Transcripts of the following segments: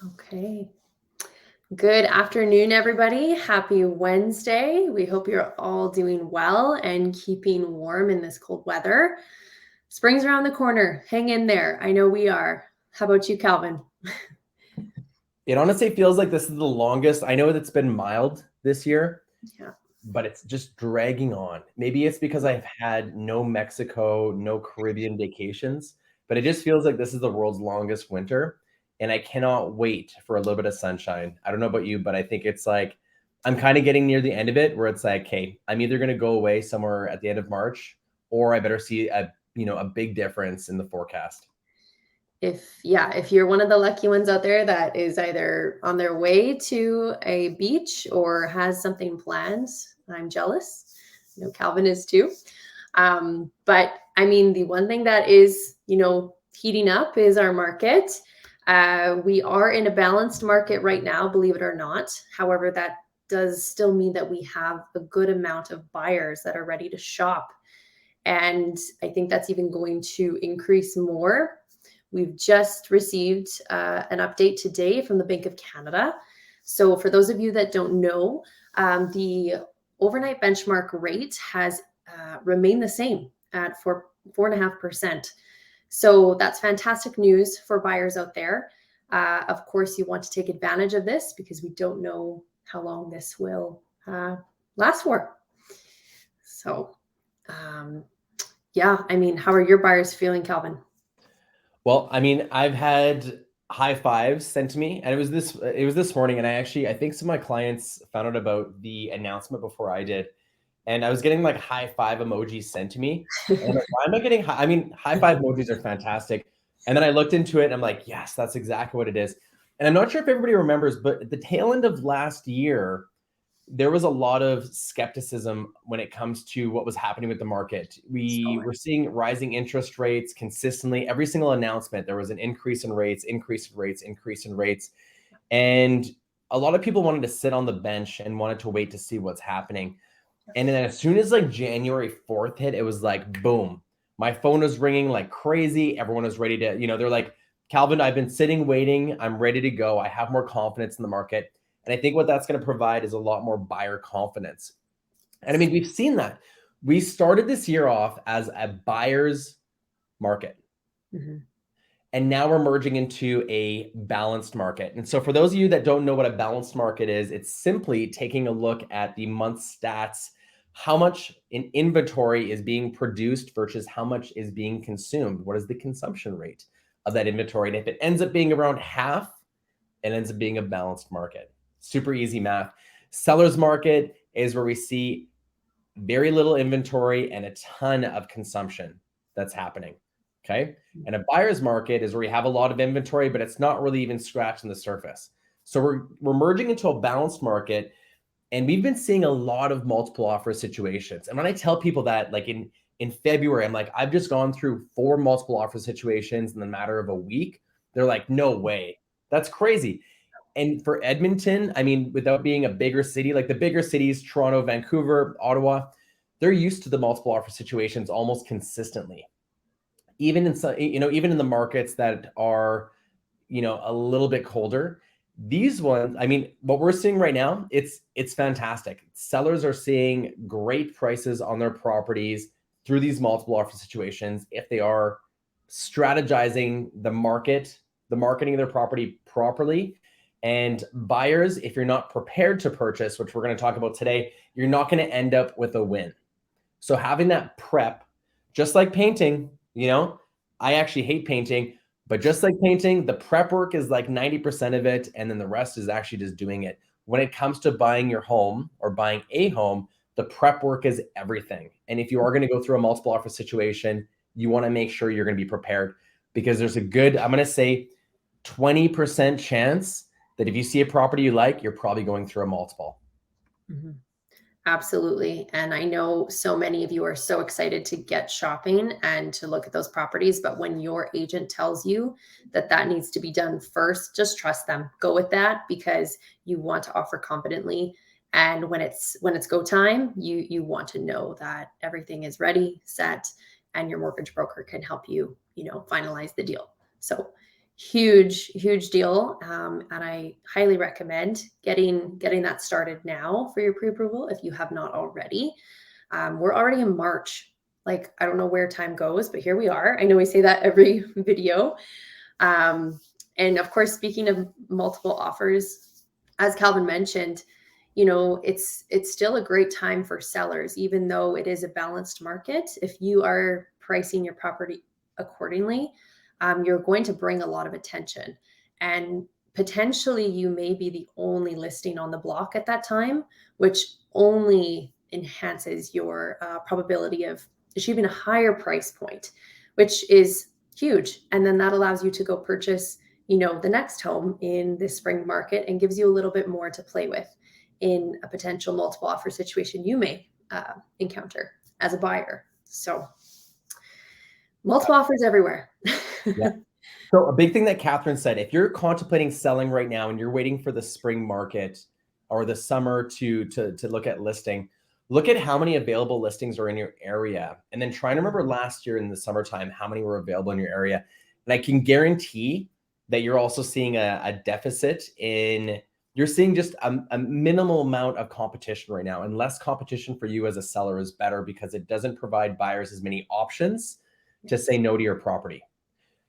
Okay. Good afternoon, everybody. Happy Wednesday. We hope you're all doing well and keeping warm in this cold weather. Spring's around the corner. Hang in there. I know we are. How about you, Calvin? It honestly feels like this is the longest. I know that it's been mild this year, Yeah. but it's just dragging on. Maybe it's because I've had no Mexico, no Caribbean vacations, but it just feels like this is the world's longest winter. And I cannot wait for a little bit of sunshine. I don't know about you, but I think it's like I'm kind of getting near the end of it where it's like, hey, I'm either going to go away somewhere at the end of March or I better see a big difference in the forecast. If you're one of the lucky ones out there that is either on their way to a beach or has something planned, I'm jealous. I know Calvin is too. But I mean, the one thing that is, heating up is our market. We are in a balanced market right now, believe it or not. However, that does still mean that we have a good amount of buyers that are ready to shop. And I think that's even going to increase more. We've just received an update today from the Bank of Canada. So, for those of you that don't know, the overnight benchmark rate has remained the same at 4.5%. So, that's fantastic news for buyers out there. Of course, you want to take advantage of this because we don't know how long this will last for. So, yeah, I mean, how are your buyers feeling, Calvin? Well, I mean, I've had high fives sent to me, and it was this morning, and I think some of my clients found out about the announcement before I did, and I was getting like high five emojis sent to me, and I'm like, why am I getting high? I mean, high five emojis are fantastic, and then I looked into it, and I'm like, yes, that's exactly what it is. And I'm not sure if everybody remembers, but at the tail end of last year, there was a lot of skepticism when it comes to what was happening with the market. We were seeing rising interest rates consistently. Every single announcement, there was an increase in rates, increase in rates, increase in rates. And a lot of people wanted to sit on the bench and wanted to wait to see what's happening. And then as soon as like January 4th hit, it was like, boom, my phone was ringing like crazy. Everyone was ready to, they're like, Calvin, I've been sitting, waiting. I'm ready to go. I have more confidence in the market. And I think what that's going to provide is a lot more buyer confidence. And I mean, we've seen that. We started this year off as a buyer's market. Mm-hmm. And now we're merging into a balanced market. And so for those of you that don't know what a balanced market is, it's simply taking a look at the month stats, how much in inventory is being produced versus how much is being consumed. What is the consumption rate of that inventory? And if it ends up being around half, it ends up being a balanced market. Super easy math. Seller's market is where we see very little inventory and a ton of consumption that's happening. Okay. And a buyer's market is where we have a lot of inventory, but it's not really even scratching the surface. So we're merging into a balanced market, and we've been seeing a lot of multiple offer situations. And when I tell people that, like in February, I'm like, I've just gone through 4 multiple offer situations in the matter of a week. They're like, no way. That's crazy. And for Edmonton, I mean, without being a bigger city, like the bigger cities, Toronto, Vancouver, Ottawa, they're used to the multiple offer situations almost consistently. Even in some, even in the markets that are, a little bit colder, these ones, I mean, what we're seeing right now, it's fantastic. Sellers are seeing great prices on their properties through these multiple offer situations if they are strategizing the marketing of their property properly. And buyers, if you're not prepared to purchase, which we're going to talk about today, you're not going to end up with a win. So having that prep, just like painting, I actually hate painting, but just like painting, the prep work is like 90% of it. And then the rest is actually just doing it. When it comes to buying your home or buying a home, the prep work is everything. And if you are going to go through a multiple offer situation, you want to make sure you're going to be prepared, because there's a good, I'm going to say 20% chance that if you see a property you like, you're probably going through a multiple. Mm-hmm. Absolutely. And I know so many of you are so excited to get shopping and to look at those properties. But when your agent tells you that that needs to be done first, just trust them. Go with that, because you want to offer confidently. And when it's go time, you want to know that everything is ready, set, and your mortgage broker can help you, finalize the deal. So Huge deal. And I highly recommend getting that started now for your pre-approval if you have not already. We're already in March. Like, I don't know where time goes, but here we are. I know we say that every video. And of course, speaking of multiple offers, as Calvin mentioned, it's still a great time for sellers, even though it is a balanced market. If you are pricing your property accordingly, you're going to bring a lot of attention. And potentially you may be the only listing on the block at that time, which only enhances your probability of achieving a higher price point, which is huge. And then that allows you to go purchase, the next home in the spring market, and gives you a little bit more to play with in a potential multiple offer situation you may encounter as a buyer. So multiple offers everywhere. Yeah. So a big thing that Katherine said, if you're contemplating selling right now and you're waiting for the spring market or the summer to look at listing, look at how many available listings are in your area. And then try and remember last year in the summertime, how many were available in your area. And I can guarantee that you're also seeing a deficit in, you're seeing just a minimal amount of competition right now, and less competition for you as a seller is better because it doesn't provide buyers as many options to say no to your property.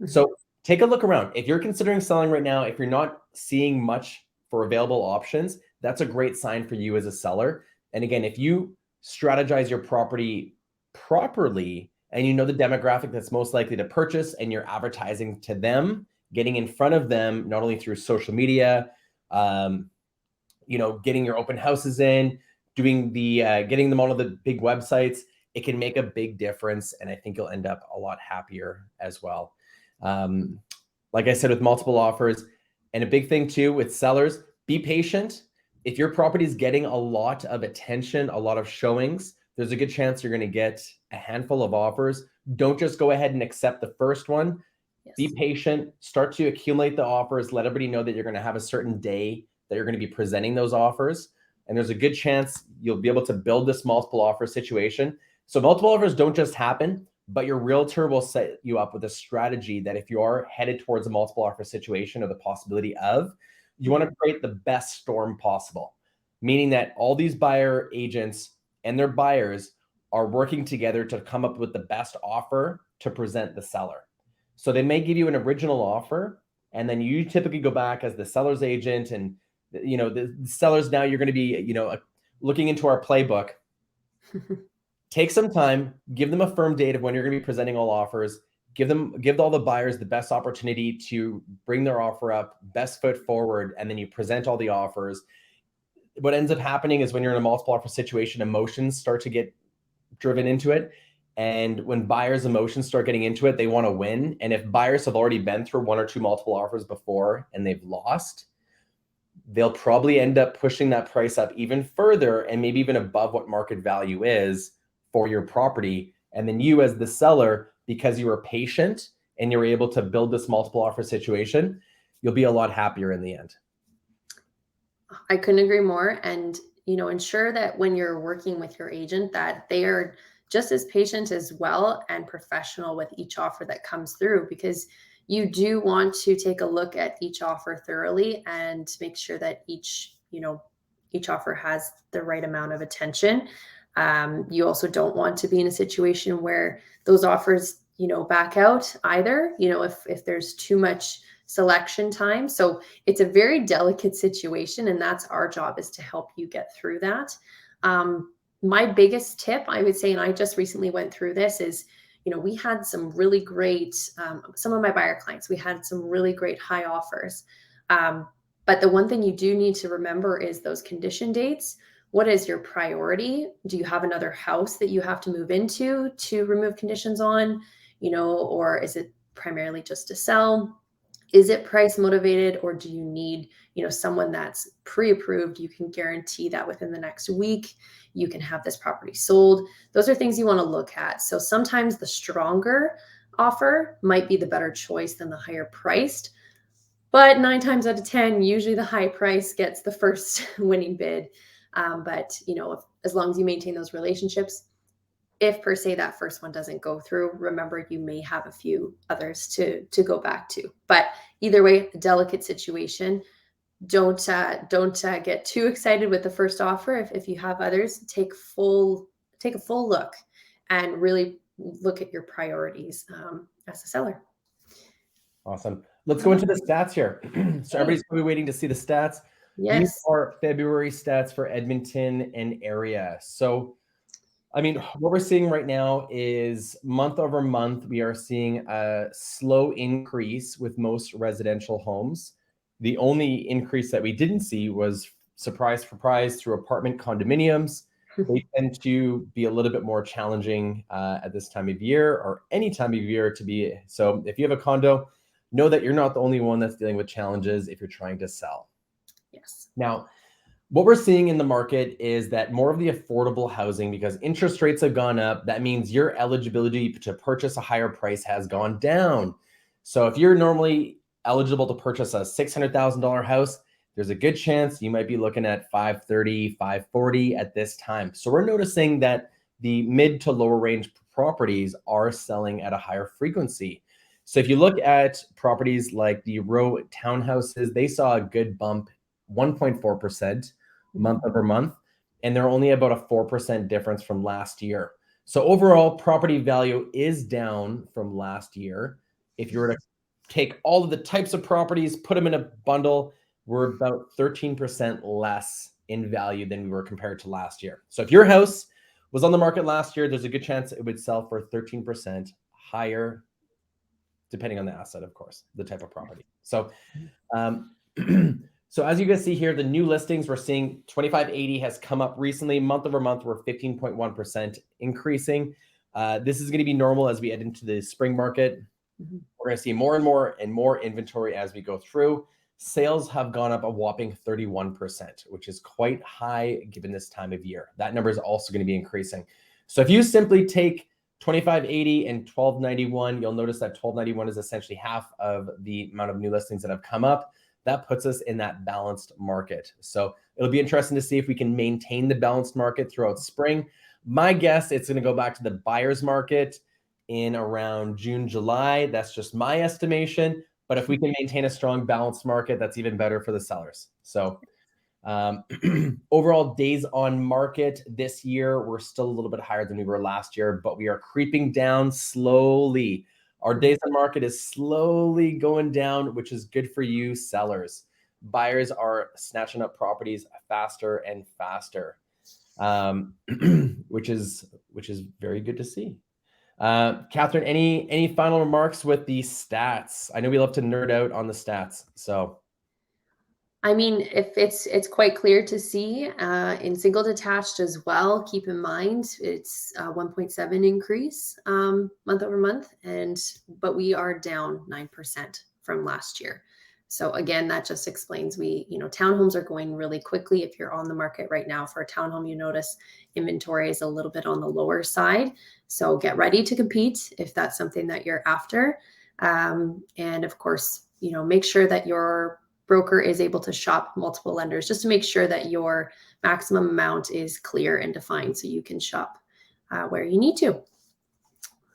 So take a look around. If you're considering selling right now, if you're not seeing much for available options, that's a great sign for you as a seller. And again, if you strategize your property properly and you know the demographic that's most likely to purchase, and you're advertising to them, getting in front of them, not only through social media, getting your open houses in, doing the getting them onto the big websites, it can make a big difference. And I think you'll end up a lot happier as well. Like I said, with multiple offers, and a big thing too with sellers, be patient. If your property is getting a lot of attention, a lot of showings, there's a good chance you're going to get a handful of offers. Don't just go ahead and accept the first one. Yes. Be patient, start to accumulate the offers, let everybody know that you're going to have a certain day that you're going to be presenting those offers. And there's a good chance you'll be able to build this multiple offer situation. So multiple offers don't just happen, but your realtor will set you up with a strategy that if you are headed towards a multiple offer situation, or the possibility of, you want to create the best storm possible, meaning that all these buyer agents and their buyers are working together to come up with the best offer to present the seller. So they may give you an original offer, and then you typically go back as the seller's agent, and the sellers, now you're going to be looking into our playbook. Take some time, give them a firm date of when you're going to be presenting all offers, give all the buyers the best opportunity to bring their offer up, best foot forward, and then you present all the offers. What ends up happening is when you're in a multiple offer situation, emotions start to get driven into it. And when buyers' emotions start getting into it, they want to win. And if buyers have already been through one or two multiple offers before and they've lost, they'll probably end up pushing that price up even further, and maybe even above what market value is for your property. And then you as the seller, because you were patient and you're able to build this multiple offer situation, you'll be a lot happier in the end. I couldn't agree more. And, ensure that when you're working with your agent that they are just as patient as well and professional with each offer that comes through, because you do want to take a look at each offer thoroughly and make sure that each offer has the right amount of attention. You also don't want to be in a situation where those offers, back out either, if there's too much selection time. So it's a very delicate situation, and that's our job, is to help you get through that. My biggest tip, I would say, and I just recently went through this, is, we had some really great, some of my buyer clients, we had some really great high offers. But the one thing you do need to remember is those condition dates. What is your priority? Do you have another house that you have to move into to remove conditions on, or is it primarily just to sell? Is it price motivated, or do you need, someone that's pre-approved? You can guarantee that within the next week, you can have this property sold. Those are things you want to look at. So sometimes the stronger offer might be the better choice than the higher priced, but 9 times out of 10, usually the high price gets the first winning bid. But as long as you maintain those relationships, if per se that first one doesn't go through, remember you may have a few others to go back to. But either way, a delicate situation. Don't get too excited with the first offer. If you have others, take a full look and really look at your priorities as a seller. Awesome. Let's go into the stats here. So everybody's probably waiting to see the stats. These Yes. are February stats for Edmonton and area. So, I mean, what we're seeing right now is month over month, we are seeing a slow increase with most residential homes. The only increase that we didn't see was, surprise, surprise, through apartment condominiums. They tend to be a little bit more challenging at this time of year, or any time of year to be. So if you have a condo, know that you're not the only one that's dealing with challenges if you're trying to sell. Yes. Now, what we're seeing in the market is that more of the affordable housing, because interest rates have gone up, that means your eligibility to purchase a higher price has gone down. So if you're normally eligible to purchase a $600,000 house, there's a good chance you might be looking at 530, 540 at this time. So we're noticing that the mid to lower range properties are selling at a higher frequency. So if you look at properties like the row townhouses, they saw a good bump, 1.4% month over month, and they're only about a 4% difference from last year. So overall, property value is down from last year. If you were to take all of the types of properties, put them in a bundle, we're about 13% less in value than we were compared to last year. So if your house was on the market last year, there's a good chance it would sell for 13% higher, depending on the asset, of course, the type of property. So, so as you guys see here, the new listings we're seeing 2580 has come up recently. Month over month, we're 15.1% increasing. This is going to be normal as we head into the spring market. We're going to see more and more inventory as we go through. Sales have gone up a whopping 31%, which is quite high given this time of year. That number is also going to be increasing. So if you simply take 2580 and 1291, you'll notice that 1291 is essentially half of the amount of new listings that have come up. That puts us in that balanced market. So it'll be interesting to see if we can maintain the balanced market throughout spring. My guess, it's going to go back to the buyer's market in around June, July. That's just my estimation. But if we can maintain a strong balanced market, that's even better for the sellers. So overall days on market this year, we're still a little bit higher than we were last year, but we are creeping down slowly. Our days on market is slowly going down, which is good for you sellers. Buyers are snatching up properties faster and faster, which is very good to see. Katherine, any final remarks with the stats? I know we love to nerd out on the stats. So, I mean, if it's quite clear to see in single detached as well. Keep in mind it's 1.7 increase month over month, but we are down 9% from last year. So again, that just explains townhomes are going really quickly. If you're on the market right now for a townhome, you notice inventory is a little bit on the lower side. So get ready to compete if that's something that you're after. And of course, make sure that your broker is able to shop multiple lenders just to make sure that your maximum amount is clear and defined so you can shop where you need to.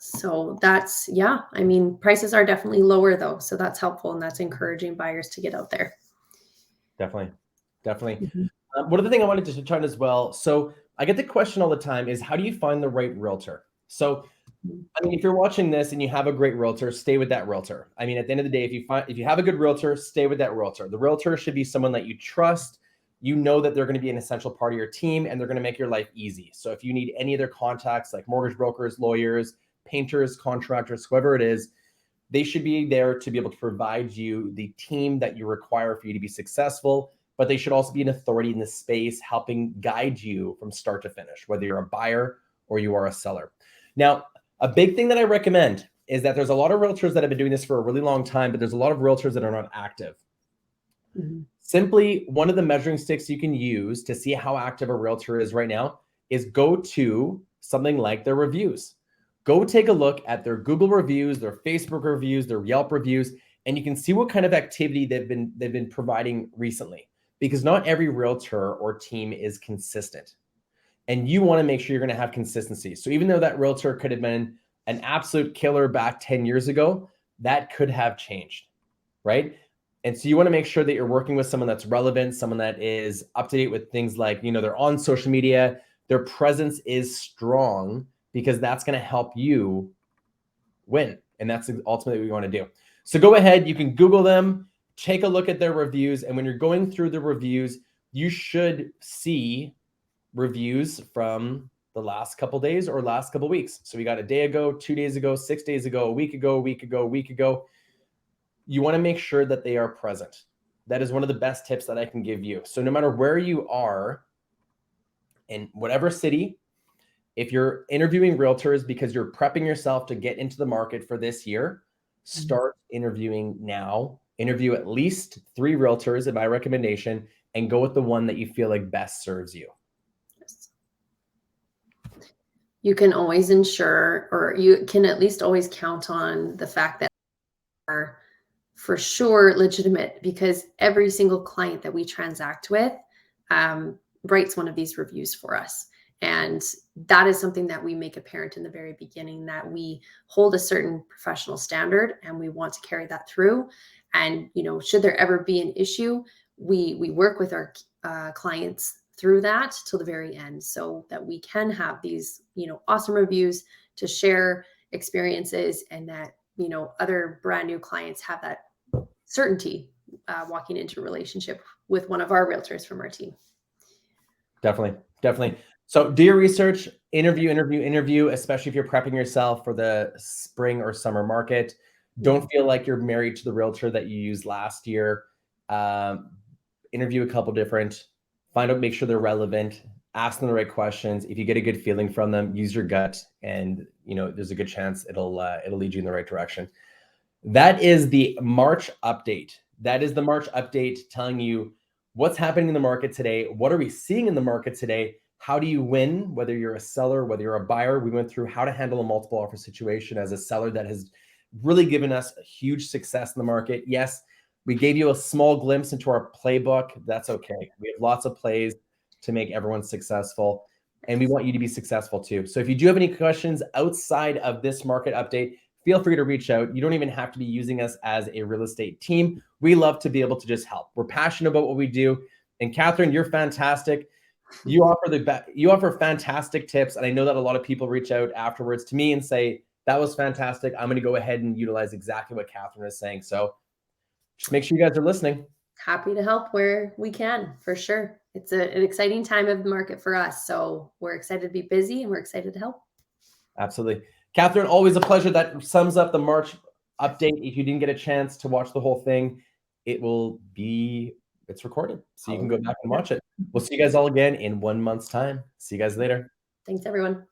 So that's, I mean, prices are definitely lower though. So that's helpful and that's encouraging buyers to get out there. Definitely. One other thing I wanted to touch on as well. So I get the question all the time is, how do you find the right realtor? So, I mean, if you're watching this and you have a great realtor, stay with that realtor. I mean, at the end of the day, if you have a good realtor, stay with that realtor. The realtor should be someone that you trust. You know that they're going to be an essential part of your team and they're going to make your life easy. So if you need any other contacts like mortgage brokers, lawyers, painters, contractors, whoever it is, they should be there to be able to provide you the team that you require for you to be successful. But they should also be an authority in the space, helping guide you from start to finish, whether you're a buyer or you are a seller. Now, a big thing that I recommend is that there's a lot of realtors that have been doing this for a really long time, but there's a lot of realtors that are not active. Simply, one of the measuring sticks you can use to see how active a realtor is right now is go to something like their reviews. Go take a look at their Google reviews, their Facebook reviews, their Yelp reviews, and you can see what kind of activity they've been providing recently. Because not every realtor or team is consistent. And you want to make sure you're going to have consistency. So even though that realtor could have been an absolute killer back 10 years ago, that could have changed. right? And so you want to make sure that you're working with someone that's relevant, someone that is up to date with things like, they're on social media, their presence is strong, because that's going to help you win. And that's ultimately what we want to do. So go ahead, you can Google them, take a look at their reviews. And when you're going through the reviews, you should see reviews from the last couple days or last couple weeks. So we got a day ago, 2 days ago, 6 days ago, a week ago, a week ago, a week ago. You want to make sure that they are present. That is one of the best tips that I can give you. So no matter where you are in whatever city, if you're interviewing realtors because you're prepping yourself to get into the market for this year, start interviewing now. Interview at least 3 realtors in my recommendation, and go with the one that you feel like best serves you. Yes. You can always ensure, or you can at least always count on the fact that are for sure legitimate, because every single client that we transact with writes one of these reviews for us. And that is something that we make apparent in the very beginning, that we hold a certain professional standard and we want to carry that through. And, should there ever be an issue, we work with our clients through that till the very end, so that we can have these, awesome reviews to share experiences, and that, other brand new clients have that certainty walking into a relationship with one of our realtors from our team. Definitely. So do your research, interview, especially if you're prepping yourself for the spring or summer market. Don't feel like you're married to the realtor that you used last year. Interview a couple different, find out, make sure they're relevant, ask them the right questions. If you get a good feeling from them, use your gut, and there's a good chance it'll lead you in the right direction. That is the March update. Telling you what's happening in the market today. What are we seeing in the market today? How do you win? Whether you're a seller, whether you're a buyer, we went through how to handle a multiple offer situation as a seller that has really given us a huge success in the market. Yes, we gave you a small glimpse into our playbook. That's okay. We have lots of plays to make everyone successful, and we want you to be successful too. So if you do have any questions outside of this market update, feel free to reach out. You don't even have to be using us as a real estate team. We love to be able to just help. We're passionate about what we do. And Katherine, you're fantastic. You offer fantastic tips. And I know that a lot of people reach out afterwards to me and say, that was fantastic. I'm going to go ahead and utilize exactly what Katherine is saying. So just make sure you guys are listening. Happy to help where we can, for sure. It's an exciting time of the market for us. So we're excited to be busy, and we're excited to help. Absolutely. Katherine, always a pleasure. That sums up the March update. If you didn't get a chance to watch the whole thing, it's recorded, so you can go back and watch it. We'll see you guys all again in 1 month's time. See you guys later. Thanks, everyone.